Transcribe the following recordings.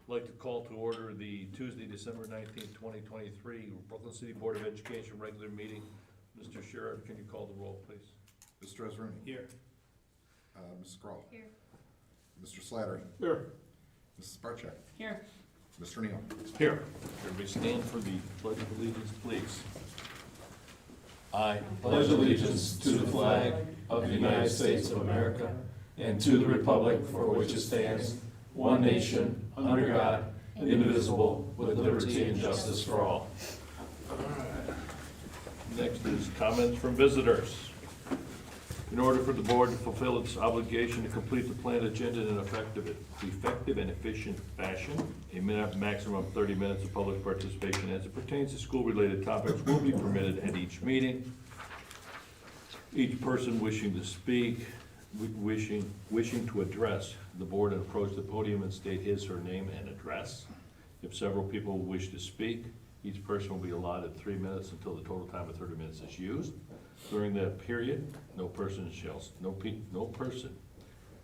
I'd like to call to order the Tuesday, December 19th, 2023 Brooklyn City Board of Education regular meeting. Mr. Sheriff, can you call the roll, please? Mr. Hasrouni. Here. Mrs. Krall. Here. Mr. Slattery. Here. Mrs. Bartczak. Here. Mr. Neale. Here. Everybody stand for the Pledge of Allegiance, please. I pledge allegiance to the flag of the United States of America and to the republic for which it stands, one nation, under God, indivisible, with liberty and justice for all. Next is comments from visitors. In order for the board to fulfill its obligation to complete the planned agenda in an effective and efficient fashion, a maximum of 30 minutes of public participation as it pertains to school-related topics will be permitted at each meeting. Each person wishing to speak, wishing to address the board and approach the podium and state his or her name and address. If several people wish to speak, each person will be allotted 3 minutes until the total time of 30 minutes is used. During that period, no person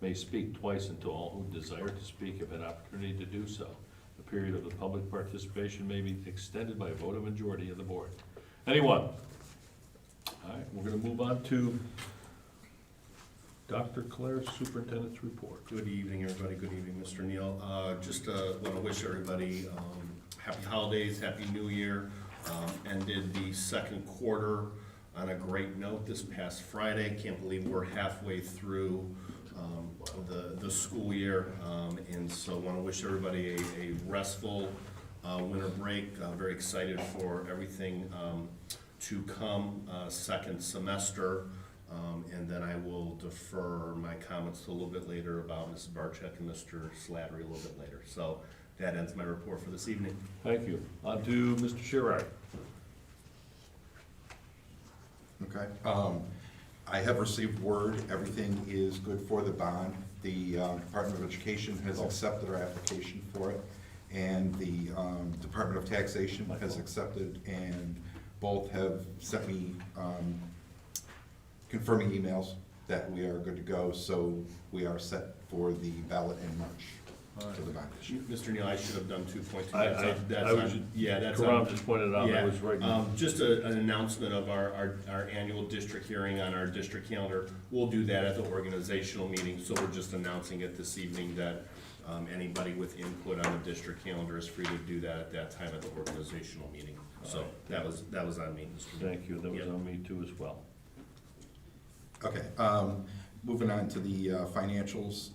may speak twice until all who desire to speak have an opportunity to do so. The period of the public participation may be extended by a vote of majority of the board. Anyone? All right, we're going to move on to Dr. Clare's superintendent's report. Good evening, everybody. Good evening, Mr. Neale. Just want to wish everybody happy holidays, happy new year. Ended the second quarter on a great note this past Friday. Can't believe we're halfway through the school year. And so want to wish everybody a restful winter break. Very excited for everything to come second semester. And then I will defer my comments to a little bit later about Mrs. Bartczak and Mr. Slattery a little bit later. So that ends my report for this evening. Thank you. On to Mr. Sherrard. Okay. I have received word, everything is good for the bond. The Department of Education has accepted our application for it, and the Department of Taxation has accepted, and both have sent me confirming emails that we are good to go, so we are set for the ballot in March to the bond issue. Mr. Neale, I should have done 2.2. Karam just pointed out, I was right. Just an announcement of our annual district hearing on our district calendar. We'll do that at the organizational meeting, so we're just announcing it this evening that anybody with input on the district calendar is free to do that at that time at the organizational meeting. So that was on me, Mr. Neale. Thank you. That was on me too as well. Okay, moving on to the financials.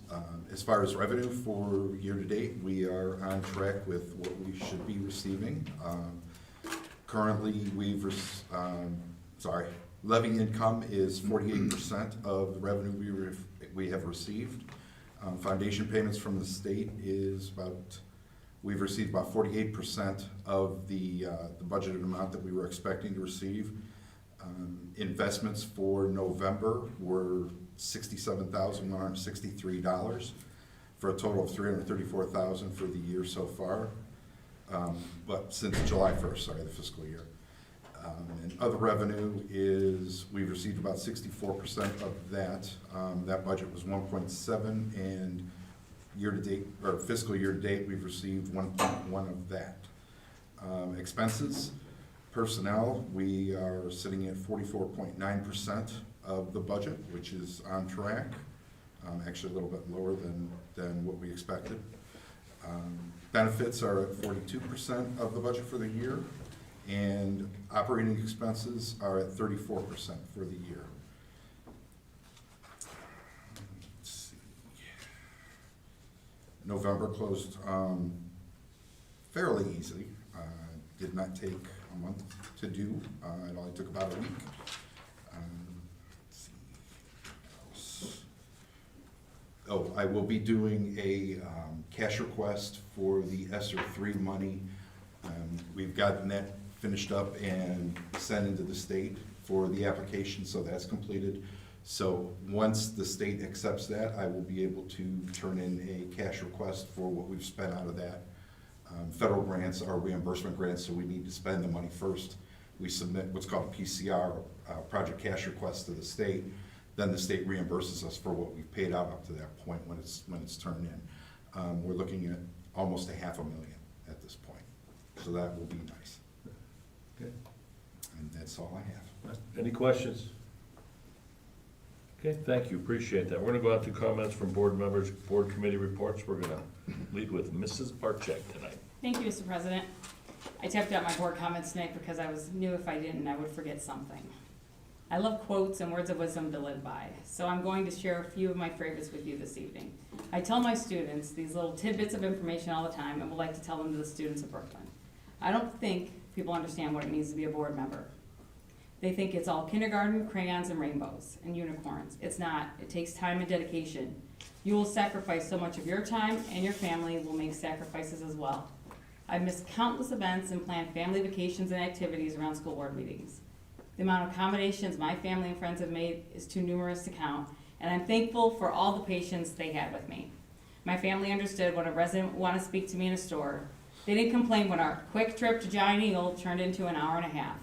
As far as revenue for year-to-date, we are on track with what we should be receiving. Currently, levy income is 48% of the revenue we have received. Foundation payments from the state is we've received about 48% of the budgeted amount that we were expecting to receive. Investments for November were $67,163 for a total of $334,000 for the year so far. But since July 1st, the fiscal year. And other revenue is, we've received about 64% of that. That budget was 1.7, and year-to-date, or fiscal year-to-date, we've received 1.1 of that. Expenses. Personnel, we are sitting at 44.9% of the budget, which is on track. Actually a little bit lower than what we expected. Benefits are at 42% of the budget for the year, and operating expenses are at 34% for the year. Let's see. November closed fairly easily. Did not take a month to do. It only took about a week. Let's see. Oh, I will be doing a cash request for the ESSER 3 money. We've gotten that finished up and sent into the state for the application, so that's completed. So once the state accepts that, I will be able to turn in a cash request for what we've spent out of that. Federal grants are reimbursement grants, so we need to spend the money first. We submit what's called a PCR, project cash request, to the state. Then the state reimburses us for what we've paid out up to that point when it's turned in. We're looking at almost $500,000 at this point. So that will be nice. Okay. And that's all I have. Any questions? Okay, thank you, appreciate that. We're gonna go out to comments from board members, board committee reports. We're gonna lead with Mrs. Bartczak tonight. Thank you, Mr. President. I typed out my board comments tonight because I knew if I didn't, I would forget something. I love quotes and words of wisdom to live by, so I'm going to share a few of my favorites with you this evening. I tell my students these little tidbits of information all the time and would like to tell them to the students of Brooklyn. I don't think people understand what it means to be a board member. They think it's all kindergarten, crayons, and rainbows, and unicorns. It's not. It takes time and dedication. You will sacrifice so much of your time, and your family will make sacrifices as well. I've missed countless events and planned family vacations and activities around school board meetings. The amount of accommodations my family and friends have made is too numerous to count, and I'm thankful for all the patience they had with me. My family understood when a resident would want to speak to me in a store. They didn't complain when our quick trip to Giant Eagle turned into an hour and a half.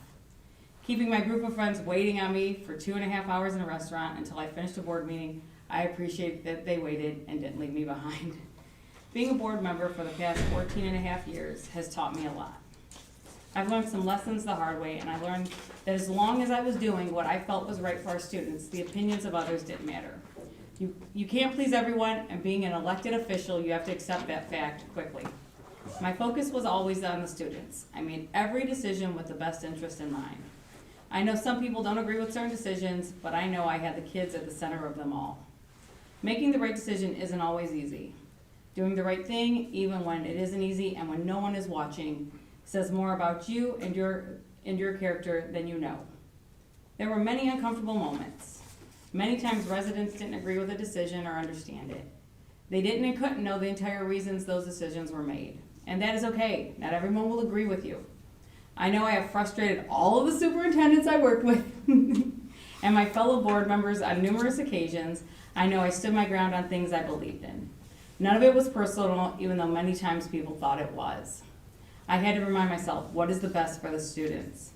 Keeping my group of friends waiting on me for 2.5 hours in a restaurant until I finished a board meeting, I appreciate that they waited and didn't leave me behind. Being a board member for the past 14.5 years has taught me a lot. I've learned some lessons the hard way, and I learned that as long as I was doing what I felt was right for our students, the opinions of others didn't matter. You can't please everyone, and being an elected official, you have to accept that fact quickly. My focus was always on the students. I made every decision with the best interest in mind. I know some people don't agree with certain decisions, but I know I had the kids at the center of them all. Making the right decision isn't always easy. Doing the right thing, even when it isn't easy and when no one is watching, says more about you and your character than you know. There were many uncomfortable moments. Many times residents didn't agree with a decision or understand it. They didn't and couldn't know the entire reasons those decisions were made. And that is okay. Not everyone will agree with you. I know I have frustrated all of the superintendents I worked with and my fellow board members on numerous occasions. I know I stood my ground on things I believed in. None of it was personal, even though many times people thought it was. I had to remind myself, what is the best for the students?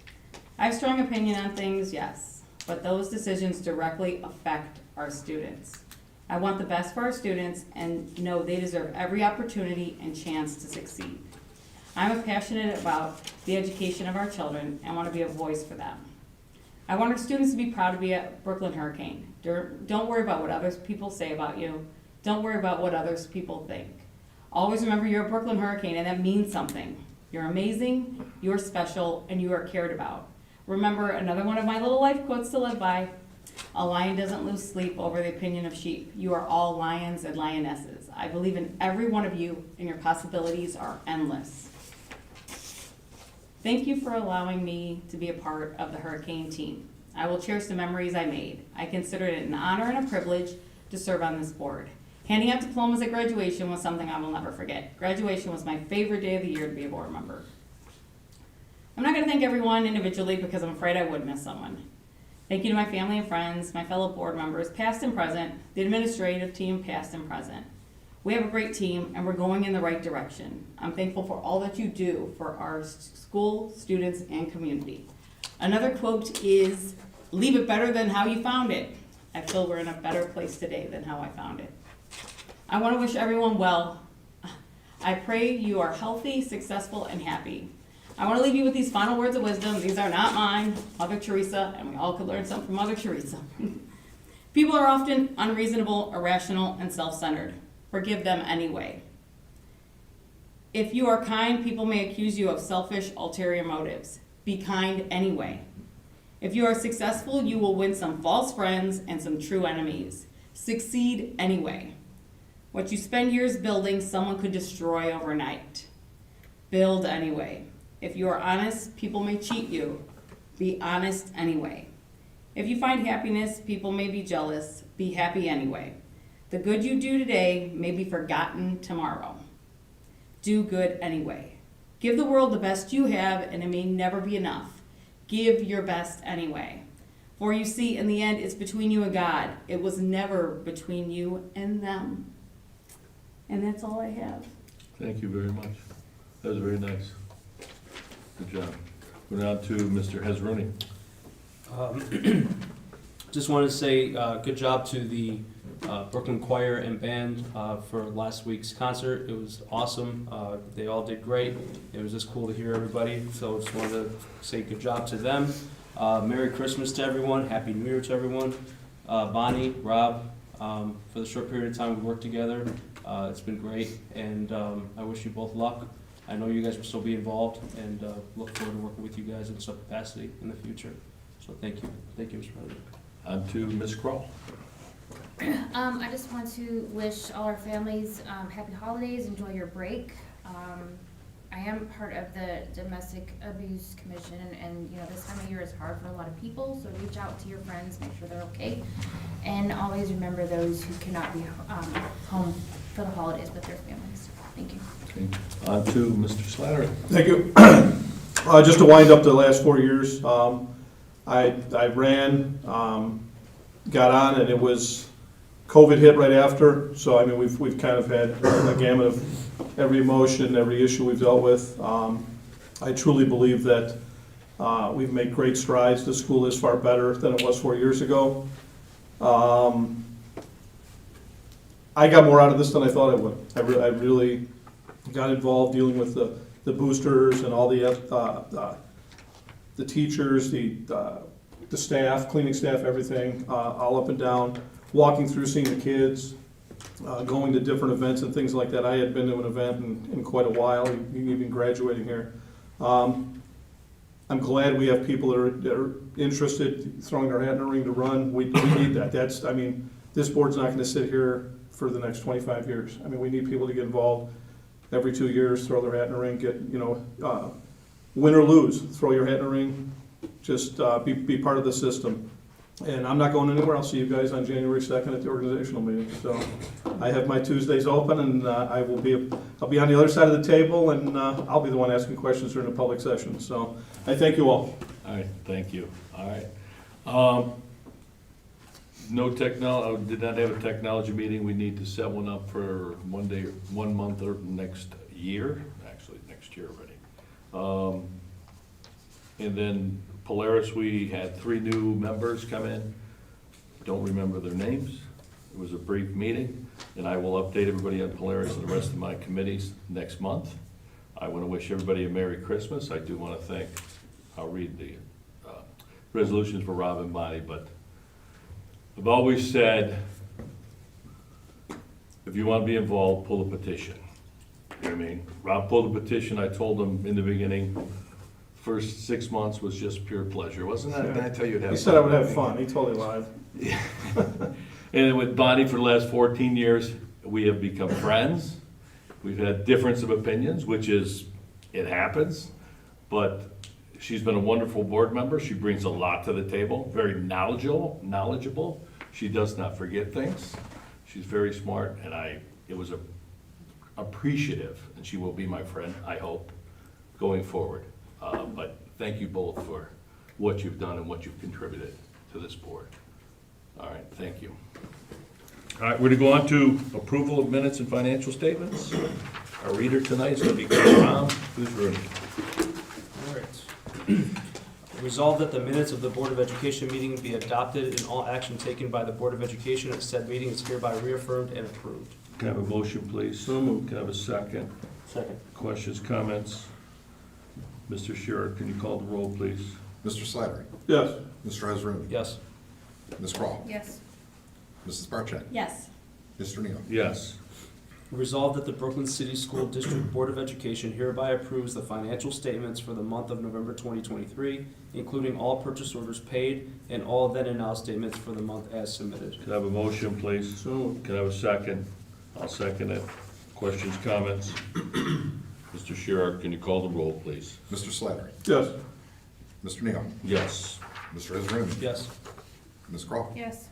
I have strong opinion on things, yes, but those decisions directly affect our students. I want the best for our students and know they deserve every opportunity and chance to succeed. I'm passionate about the education of our children and want to be a voice for them. I want our students to be proud to be a Brooklyn Hurricane. Don't worry about what other people say about you. Don't worry about what others people think. Always remember you're a Brooklyn Hurricane, and that means something. You're amazing, you're special, and you are cared about. Remember another one of my little life quotes to live by. A lion doesn't lose sleep over the opinion of sheep. You are all lions and lionesses. I believe in every one of you, and your possibilities are endless. Thank you for allowing me to be a part of the Hurricane team. I will cherish the memories I made. I consider it an honor and a privilege to serve on this board. Handing out diplomas at graduation was something I will never forget. Graduation was my favorite day of the year to be a board member. I'm not going to thank everyone individually because I'm afraid I would miss someone. Thank you to my family and friends, my fellow board members, past and present, the administrative team, past and present. We have a great team, and we're going in the right direction. I'm thankful for all that you do for our school, students, and community. Another quote is, leave it better than how you found it. I feel we're in a better place today than how I found it. I want to wish everyone well. I pray you are healthy, successful, and happy. I want to leave you with these final words of wisdom. These are not mine, Mother Teresa, and we all could learn something from Mother Teresa. People are often unreasonable, irrational, and self-centered. Forgive them anyway. If you are kind, people may accuse you of selfish, ulterior motives. Be kind anyway. If you are successful, you will win some false friends and some true enemies. Succeed anyway. What you spend years building, someone could destroy overnight. Build anyway. If you are honest, people may cheat you. Be honest anyway. If you find happiness, people may be jealous. Be happy anyway. The good you do today may be forgotten tomorrow. Do good anyway. Give the world the best you have, and it may never be enough. Give your best anyway. For you see, in the end, it's between you and God. It was never between you and them. And that's all I have. Thank you very much. That was very nice. Good job. Going on to Mr. Hasrouni. Just wanted to say good job to the Brooklyn Choir and Band for last week's concert. It was awesome. They all did great. It was just cool to hear everybody, so just wanted to say good job to them. Merry Christmas to everyone. Happy New Year to everyone. Bonnie, Rob, for the short period of time we worked together, it's been great, and I wish you both luck. I know you guys will still be involved, and look forward to working with you guys in some capacity in the future. So thank you. Thank you, Mr. President. On to Ms. Krall. I just want to wish all our families happy holidays, enjoy your break. I am part of the Domestic Abuse Commission, and you know, this time of year is hard for a lot of people, so reach out to your friends, make sure they're okay. And always remember those who cannot be home for the holidays with their families. Thank you. Okay. On to Mr. Slattery. Thank you. Just to wind up the last 4 years, I ran, got on, and it was, COVID hit right after, so I mean, we've kind of had a gamut of every emotion, every issue we've dealt with. I truly believe that we've made great strides. The school is far better than it was 4 years ago. I got more out of this than I thought I would. I really got involved dealing with the boosters and all the teachers, the staff, cleaning staff, everything, all up and down, walking through, seeing the kids, going to different events and things like that. I had been to an event in quite a while, even graduating here. I'm glad we have people that are interested, throwing their hat in the ring to run. We need that. I mean, this board's not gonna sit here for the next 25 years. I mean, we need people to get involved every 2 years, throw their hat in the ring, get, win or lose, throw your hat in the ring, just be part of the system. And I'm not going anywhere. I'll see you guys on January 2nd at the organizational meeting. So I have my Tuesdays open, and I'll be on the other side of the table, and I'll be the one asking questions during the public session. So I thank you all. All right, thank you. All right. Did not have a technology meeting. We need to set one up for 1 month or next year, actually next year already. And then Polaris, we had 3 new members come in. Don't remember their names. It was a brief meeting, and I will update everybody on Polaris and the rest of my committees next month. I want to wish everybody a Merry Christmas. I do want to thank, I'll read the resolutions for Rob and Bonnie, but I've always said, if you want to be involved, pull a petition. You know what I mean? Rob pulled a petition. I told him in the beginning, first 6 months was just pure pleasure, wasn't that? Didn't I tell you to have fun? He said I would have fun. He totally lied. And with Bonnie for the last 14 years, we have become friends. We've had difference of opinions, which is, it happens, but she's been a wonderful board member. She brings a lot to the table, very knowledgeable. She does not forget things. She's very smart, and it was appreciative, and she will be my friend, I hope, going forward. But thank you both for what you've done and what you've contributed to this board. All right, thank you. All right, we're going to go on to approval of minutes and financial statements. Our reader tonight is going to be Tom. Who's reading? All right. Resolved that the minutes of the Board of Education meeting be adopted and all action taken by the Board of Education at said meeting is hereby reaffirmed and approved. Can I have a motion, please? So moved. Can I have a second? Second. Questions, comments? Mr. Schurer, can you call the roll, please? Mr. Slattery. Yes. Mr. Hasrouni. Yes. Ms. Krall. Yes. Mrs. Bartczak. Yes. Mr. Neale. Yes. Resolved that the Brooklyn City School District Board of Education hereby approves the financial statements for the month of November 2023, including all purchase orders paid and all then and now statements for the month as submitted. Can I have a motion, please? So moved. Can I have a second? I'll second it. Questions, comments? Mr. Schurer, can you call the roll, please? Mr. Slattery. Yes. Mr. Neale. Yes. Mr. Hasrouni. Yes. Ms. Krall. Yes.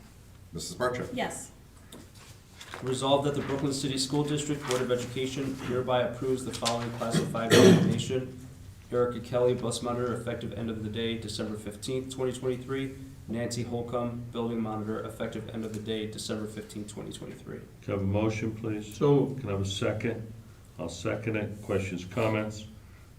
Mrs. Bartczak. Yes. Resolved that the Brooklyn City School District Board of Education hereby approves the following classified resignation. Erica Kelly, bus monitor, effective end of the day, December 15th, 2023. Nancy Holcomb, building monitor, effective end of the day, December 15th, 2023. Can I have a motion, please? So moved. Can I have a second? I'll second it. Questions, comments?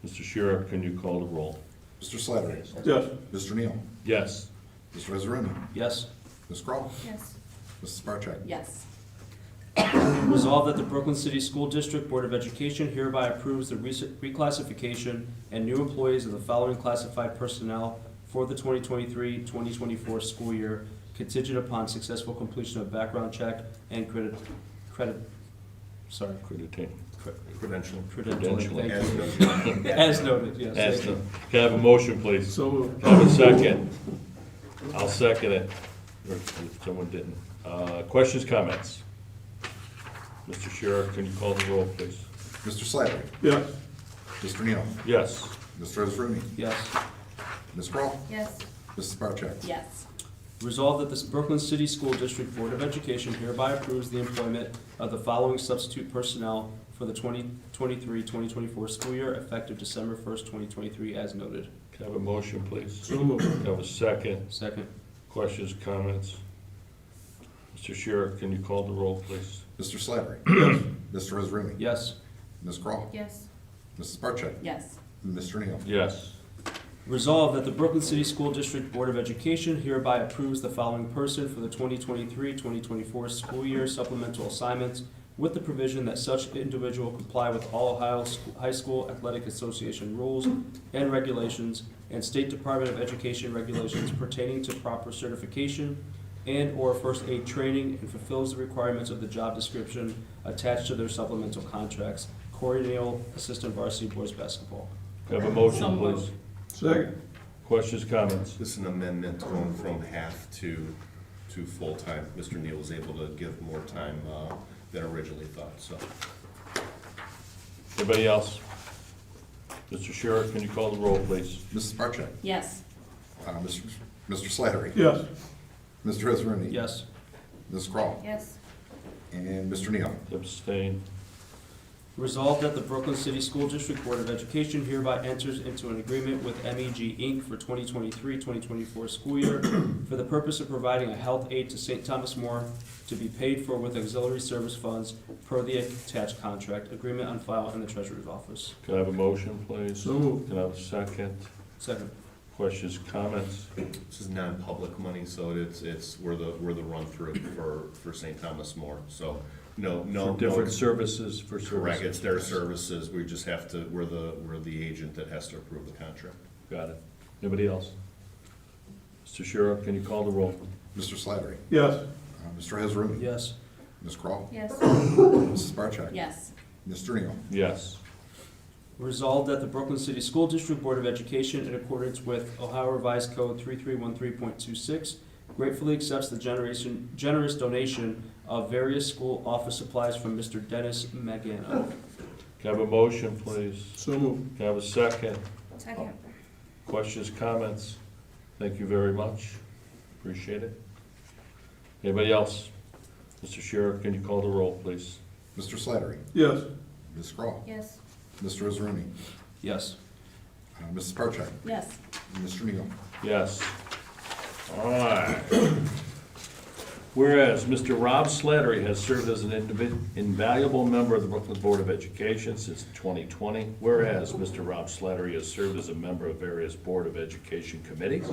Mr. Schurer, can you call the roll? Mr. Slattery. Yes. Mr. Neale. Yes. Mr. Hasrouni. Yes. Ms. Krall. Yes. Mrs. Bartczak? Yes. Resolved that the Brooklyn City School District Board of Education hereby approves the reclassification and new employees of the following classified personnel for the 2023-2024 school year, contingent upon successful completion of background check and credentialing. Credentialing. Thank you. As noted, yes. As thank you. the- Can I have a motion, please? So moved. Can I have a second? I'll second it, or if someone didn't. Questions, comments? Mr. Sheriff, can you call the roll, please? Mr. Slattery? Yes. Mr. Neale? Yes. Mr. Hasrouni? Yes. Ms. Krall? Yes. Mrs. Bartczak? Yes. Resolved that the Brooklyn City School District Board of Education hereby approves the employment of the following substitute personnel for the 2023-2024 school year effective December 1st, 2023, as noted. Can I have a motion, please? So moved. Can I have a second? Second. Questions, comments? Mr. Sheriff, can you call the roll, please? Mr. Slattery? Mr. Hasrouni? Yes. Ms. Krall? Yes. Mrs. Bartczak? Yes. Mr. Neale? Yes. Resolved that the Brooklyn City School District Board of Education hereby approves the following person for the 2023-2024 school year supplemental assignments with the provision that such individual comply with all Ohio High School Athletic Association rules and regulations and State Department of Education regulations pertaining to proper certification and/or first aid training and fulfills the requirements of the job description attached to their supplemental contracts. Corey Neale, Assistant Varsity Boys Basketball. Can I have a motion, So moved. please? Second. Questions, comments? This is an amendment going from half to full-time. Mr. Neal was able to give more time than originally thought, so. Anybody else? Mr. Sheriff, can you call the roll, please? Mrs. Bartczak? Yes. Mr. Slattery? Yes. Mr. Hasrouni? Yes. Ms. Krall? Yes. And Mr. Neale? Abstain. Resolved that the Brooklyn City School District Board of Education hereby enters into an agreement with MEG Inc. for 2023-2024 school year for the purpose of providing a health aid to St. Thomas More to be paid for with auxiliary service funds per the attached contract. Agreement on file in the Treasurer's Office. Can I have a motion, please? So moved. Can I have a second? Second. Questions, comments? This is non-public money, so we're the run-through for St. Thomas More, so no. For different services, for services? Correct, it's their services, we just have to, we're the agent that has to approve the contract. Got it. Anybody else? Mr. Sheriff, can you call the roll? Mr. Slattery? Yes. Mr. Hasrouni? Yes. Ms. Krall? Yes. Mrs. Bartczak? Yes. Mr. Neale? Yes. Resolved that the Brooklyn City School District Board of Education, in accordance with Ohio Revised Code 3313.26, gratefully accepts the generous donation of various school office supplies from Mr. Dennis Magano. Can I have a motion, please? So moved. Can I have a second? Second. Questions, comments? Thank you very much. Appreciate it. Anybody else? Mr. Sheriff, can you call the roll, please? Mr. Slattery? Yes. Ms. Krall? Yes. Mr. Hasrouni? Yes. Mrs. Bartczak? Yes. And Mr. Neale? Yes. All right. Whereas Mr. Rob Slattery has served as an invaluable member of the Brooklyn Board of Education since 2020. Whereas Mr. Rob Slattery has served as a member of various Board of Education committees.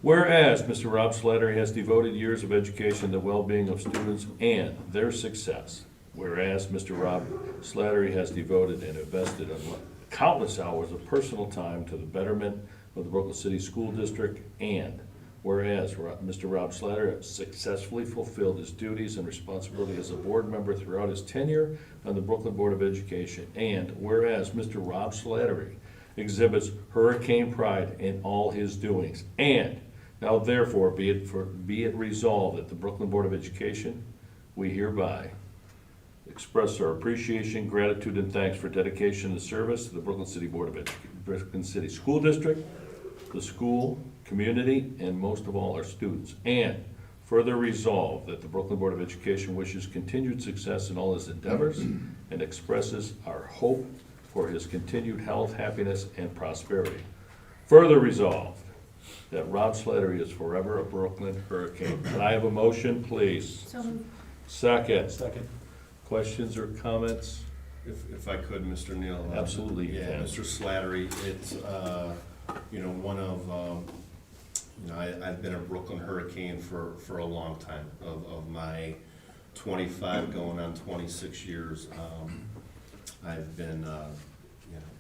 Whereas Mr. Rob Slattery has devoted years of education to the well-being of students and their success. Whereas Mr. Rob Slattery has devoted and invested countless hours of personal time to the betterment of the Brooklyn City School District. And whereas Mr. Rob Slattery has successfully fulfilled his duties and responsibility as a board member throughout his tenure on the Brooklyn Board of Education. And whereas Mr. Rob Slattery exhibits hurricane pride in all his doings. And now therefore be it resolved that the Brooklyn Board of Education, we hereby express our appreciation, gratitude, and thanks for dedication and service to the Brooklyn City Board of Brooklyn City School District, the school, community, and most of all, our students. And further resolve that the Brooklyn Board of Education wishes continued success in all his endeavors and expresses our hope for his continued health, happiness, and prosperity. Further resolved that Rob Slattery is forever a Brooklyn Hurricane. Can I have a motion, please? So moved. Second. Second. Questions or comments? If I could, Mr. Neal. Absolutely, you Yeah, can. Mr. Slattery, it's, one of you know, I've been a Brooklyn Hurricane for a long time. Of my 25 going on 26 years, I've been,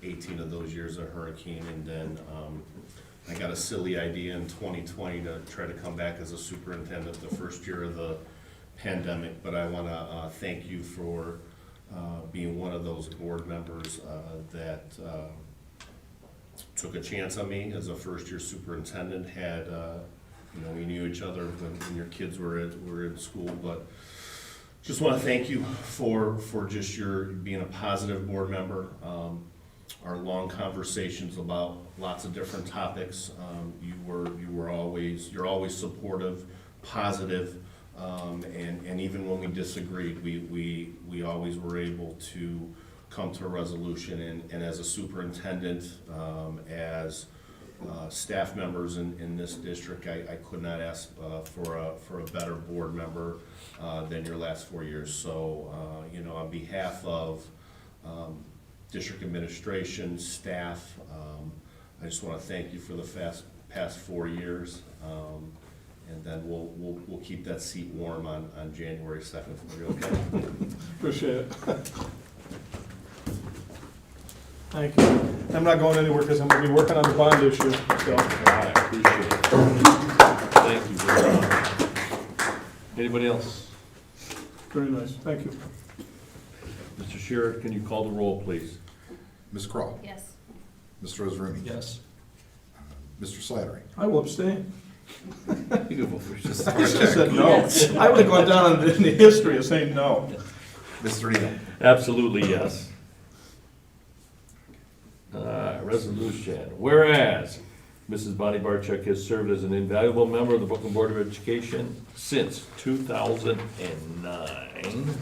18 of those years a Hurricane, and then I got a silly idea in 2020 to try to come back as a superintendent the first year of the pandemic. But I want to thank you for being one of those board members that took a chance on me as a first-year superintendent. Had we knew each other when your kids were in school, but just want to thank you for just your being a positive board member. Our long conversations about lots of different topics. You're always supportive, positive, and even when we disagreed, we always were able to come to a resolution. And as a superintendent, as staff members in this district, I could not ask for a better board member than your last 4 years. So, on behalf of district administration, staff, I just want to thank you for the past 4 years. And then we'll keep that seat warm on January 2nd for you, okay? Appreciate it. Thank you. I'm not going anywhere because I'm going to be working on the bond issue, so. I appreciate it. Thank you very much. Anybody else? Very nice, thank you. Mr. Shearer, can you call the roll, please? Ms. Krall, Yes. Mr. Hasrouni. Yes. Mr. Slattery. I will abstain. You can vote for yourself. I just said no. I would have gone down in the history of saying no. Mr. Neale. Absolutely, yes. Resolution. Whereas Mrs. Bonnie Bartczak has served as an invaluable member of the Brooklyn Board of Education since 2009.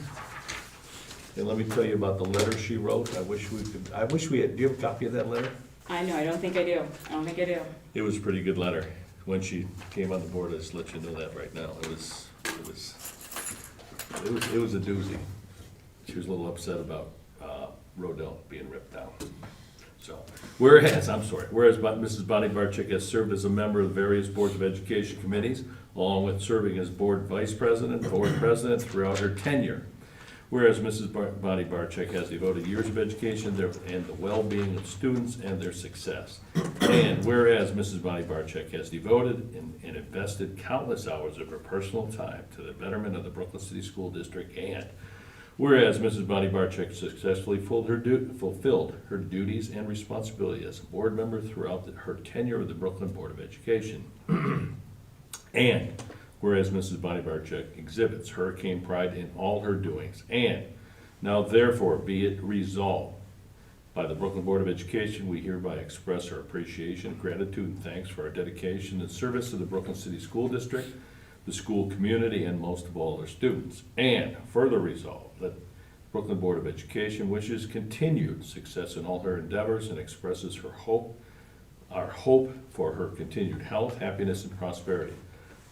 And let me tell you about the letter she wrote. I wish we had, do you have a copy of that letter? I know, I don't think I do. It was a pretty good letter. When she came on the board, I just let you know that right now. It was a doozy. She was a little upset about Rodell being ripped down. So, whereas Mrs. Bonnie Bartczak has served as a member of the various boards of education committees, along with serving as board vice president, board president throughout her tenure. Whereas Mrs. Bonnie Bartczak has devoted years of education and the well-being of students and their success. And whereas Mrs. Bonnie Bartczak has devoted and invested countless hours of her personal time to the betterment of the Brooklyn City School District, and whereas Mrs. Bonnie Bartczak successfully fulfilled her duties and responsibility as a board member throughout her tenure of the Brooklyn Board of Education. And whereas Mrs. Bonnie Bartczak exhibits hurricane pride in all her doings. And now therefore be it resolved by the Brooklyn Board of Education, we hereby express our appreciation, gratitude, and thanks for our dedication and service to the Brooklyn City School District, the school community, and most of all, our students. And further resolve that Brooklyn Board of Education wishes continued success in all her endeavors and expresses our hope for her continued health, happiness, and prosperity.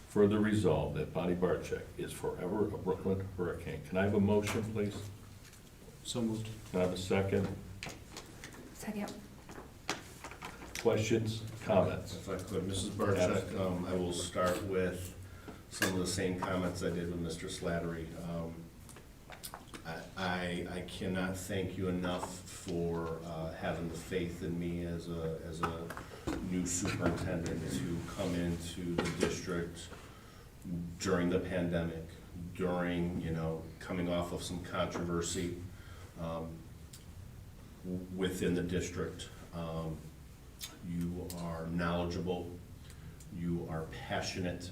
Further resolve that Bonnie Bartczak is forever a Brooklyn Hurricane. Can I have a motion, please? So moved. Can I have a second? Second. Questions, comments? If I could, Mrs. Bartczak, I will start with some of the same comments I did with Mr. Slattery. I cannot thank you enough for having the faith in me as a new superintendent to come into the district during the pandemic, during, coming off of some controversy within the district. You are knowledgeable, you are passionate.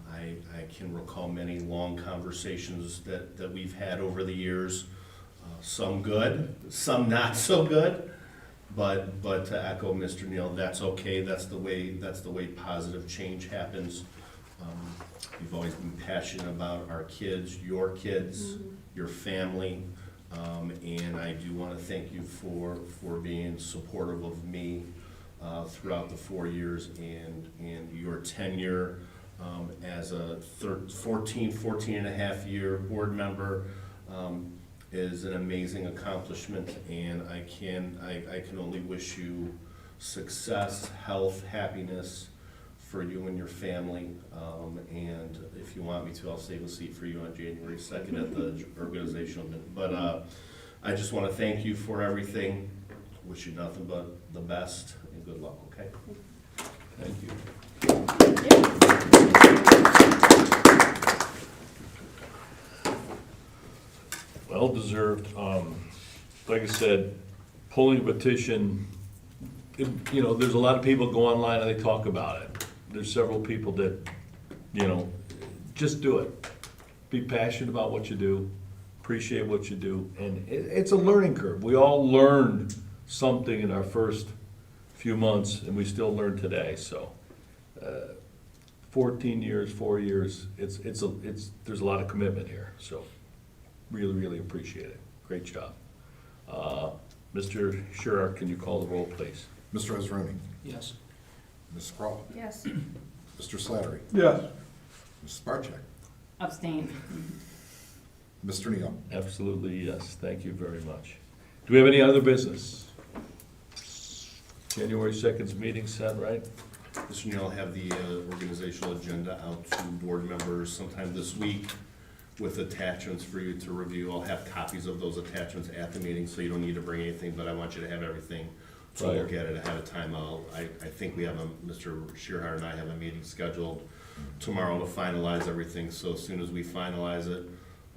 I can recall many long conversations that we've had over the years, some good, some not so good, but to echo Mr. Neale, that's okay, that's the way positive change happens. You've always been passionate about our kids, your family, and I do want to thank you for being supportive of me throughout the 4 years and your tenure as a 14 and a half year board member is an amazing accomplishment, and I can only wish you success, health, happiness for you and your family. And if you want me to, I'll save a seat for you on January 2nd at the organizational. But I just want to thank you for everything. Wish you nothing but the best and good luck, okay? Thank you. Well deserved. Like I said, pulling a petition, you know, there's a lot of people go online and they talk about it. There's several people that, you know, just do it. Be passionate about what you do, appreciate what you do, and it's a learning curve. We all learned something in our first few months, and we still learn today, so. 14 years, 4 years, there's a lot of commitment here, so really, really appreciate it. Great job. Mr. Shurer, can you call the roll, please? Mr. Hasrouni, Yes. Ms. Krall, Yes. Mr. Slattery, Yes. Ms. Bartczak, Abstain. Mr. Neale. Absolutely, yes. Thank you very much. Do we have any other business? January 2nd's meeting set, right? Mr. Neal, I'll have the organizational agenda out to board members sometime this week with attachments for you to review. I'll have copies of those attachments at the meeting, so you don't need to bring anything, but I want you to have everything to look at it ahead of time. I think we have Mr. Shearhart and I have a meeting scheduled tomorrow to finalize everything, so as soon as we finalize it,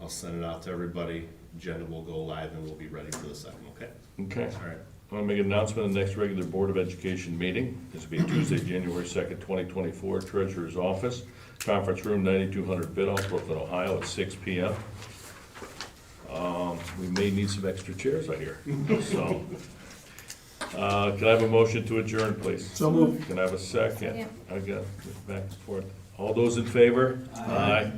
I'll send it out to everybody. Agenda will go live and we'll be ready for the 2nd, okay? Okay. All right. I want to make an announcement of the next regular Board of Education meeting. This will be Tuesday, January 2nd, 2024, Treasurer's Office, Conference Room 9200 Biddle, Brooklyn, Ohio, at 6 p.m. We may need some extra chairs, I hear. So, can I have a motion to adjourn, please? So moved. Can I have a second? Second. I got back and forth. All those in favor? Aye.